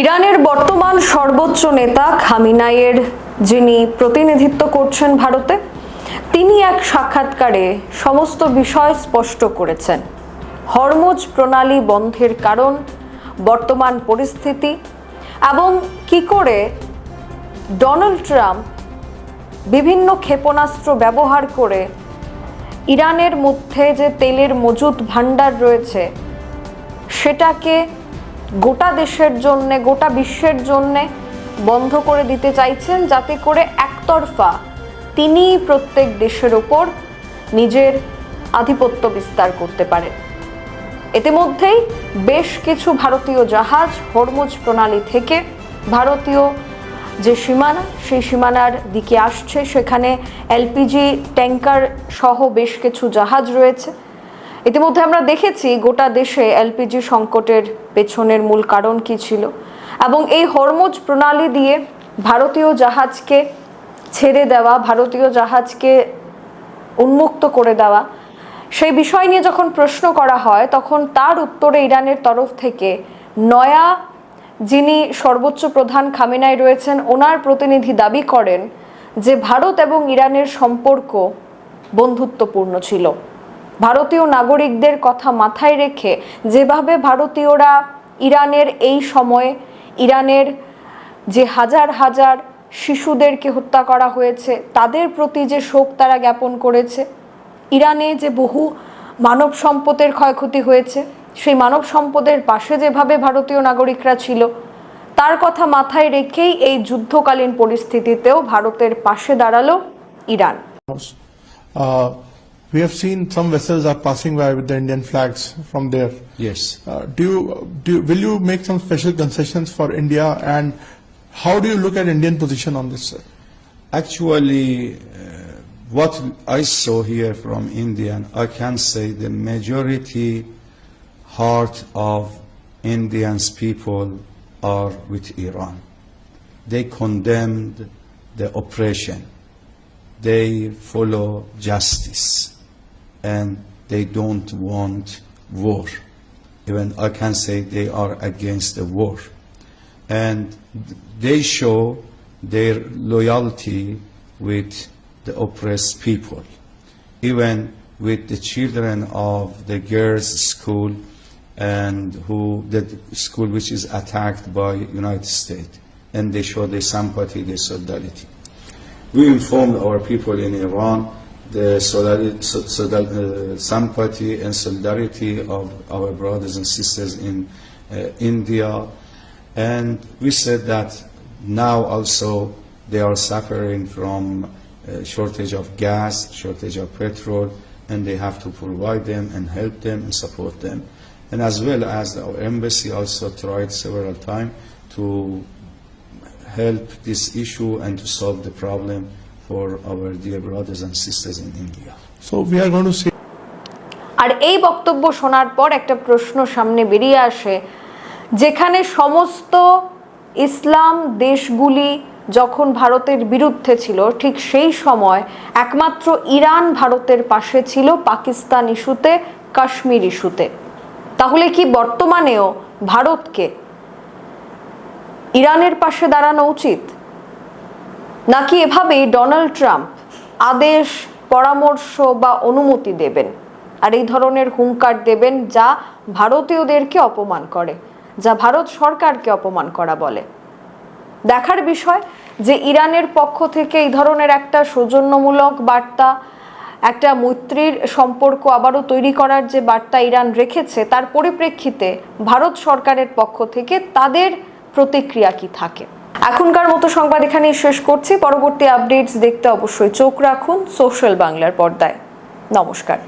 ইরানের বর্তমান সর্বোচ্চ নেতা খামেনেইর যিনি প্রতিনিধিত্ব করছেন ভারতে, তিনি এক সাক্ষাৎকারে সমস্ত বিষয় স্পষ্ট করেছেন। হরমুজ প্রণালী বন্ধের কারণ, বর্তমান পরিস্থিতি এবং কি করে ডোনাল্ড ট্রাম্প বিভিন্ন ক্ষেপণাস্ত্র ব্যবহার করে ইরানের মধ্যে যে তেলের মজুদ ভাণ্ডার রয়েছে সেটাকে গোটা দেশের জন্যে, গোটা বিশ্বের জন্যে বন্ধ করে দিতে চাইছেন, যাতে করে একতরফা তিনি প্রত্যেক দেশের ওপর নিজের আধিপত্য বিস্তার করতে পারেন। ইতিমধ্যেই বেশ কিছু ভারতীয় জাহাজ হরমুজ প্রণালী থেকে ভারতীয় যে সীমানা, সেই সীমানার দিকে আসছে। সেখানে এলপিজি ট্যাঙ্কার সহ বেশ কিছু জাহাজ রয়েছে। ইতিমধ্যে আমরা দেখেছি গোটা দেশে এলপিজি সংকটের পেছনের মূল কারণ কি ছিল, এবং এই হরমুজ প্রণালী দিয়ে ভারতীয় জাহাজকে ছেড়ে দেওয়া, ভারতীয় জাহাজকে উন্মুক্ত করে দেওয়া, সেই বিষয় নিয়ে যখন প্রশ্ন করা হয় তখন তার উত্তরে ইরানের তরফ থেকে নয়া যিনি সর্বোচ্চ প্রধান খামেনেই রয়েছেন, ওনার প্রতিনিধি দাবি করেন যে ভারত এবং ইরানের সম্পর্ক বন্ধুত্বপূর্ণ ছিল। ভারতীয় নাগরিকদের কথা মাথায় রেখে যেভাবে ভারতীয়রা ইরানের এই সময়ে ইরানের যে হাজার হাজার শিশুদেরকে হত্যা করা হয়েছে তাদের প্রতি যে শোক তারা জ্ঞাপন করেছে, ইরানে যে বহু মানব সম্পদের ক্ষয়ক্ষতি হয়েছে সেই মানব সম্পদের পাশে যেভাবে ভারতীয় নাগরিকরা ছিল, তার কথা মাথায় রেখেই এই যুদ্ধকালীন পরিস্থিতিতেও ভারতের পাশে দাঁড়ালো Iran. We have seen some vessels are passing by with the Indian flags from there. Yes. Will you make some special concessions for India, and how do you look at Indian position on this, sir? Actually, what I saw here from India, I can say the majority heart of Indians people are with Iran. They condemned the oppression. They follow justice. And they don't want war. Even I can say they are against the war. And they show their loyalty with the oppressed people. Even with the children of the girls' school and the school which is attacked by United States. And they show their sympathy, their solidarity. We informed our people in Iran the sympathy and solidarity of our brothers and sisters in India, and we said that now also they are suffering from shortage of gas, shortage of petrol, and they have to provide them and help them and support them. And as well as our embassy also tried several times to help this issue and to solve the problem for our dear brothers and sisters in India. So we are going to see. আর এই বক্তব্য শোনার পর একটা প্রশ্ন সামনে বেরিয়ে আসে, যেখানে সমস্ত ইসলাম দেশগুলি যখন ভারতের বিরুদ্ধে ছিল, ঠিক সেই সময় একমাত্র ইরান ভারতের পাশে ছিল পাকিস্তান ইস্যুতে, কাশ্মীর ইস্যুতে। তাহলে কি বর্তমানেও ভারতকে ইরানের পাশে দাঁড়ানো উচিত, নাকি এভাবেই ডোনাল্ড ট্রাম্প আদেশ, পরামর্শ বা অনুমতি দেবেন আর এই ধরনের হুঙ্কার দেবেন যা ভারতীয়দেরকে অপমান করে, যা ভারত সরকারকে অপমান করা বলে? দেখার বিষয় যে ইরানের পক্ষ থেকে এই ধরনের একটা সৌজন্যমূলক বার্তা, একটা মৈত্রীর সম্পর্ক আবারও তৈরি করার যে বার্তা ইরান রেখেছে, তার পরিপ্রেক্ষিতে ভারত সরকারের পক্ষ থেকে তাদের প্রতিক্রিয়া কি থাকে। এখনকার মতো সংবাদ এখানেই শেষ করছি। পরবর্তী আপডেটস দেখতে অবশ্যই চোখ রাখুন সোশ্যাল বাংলার পর্দায়। নমস্কার।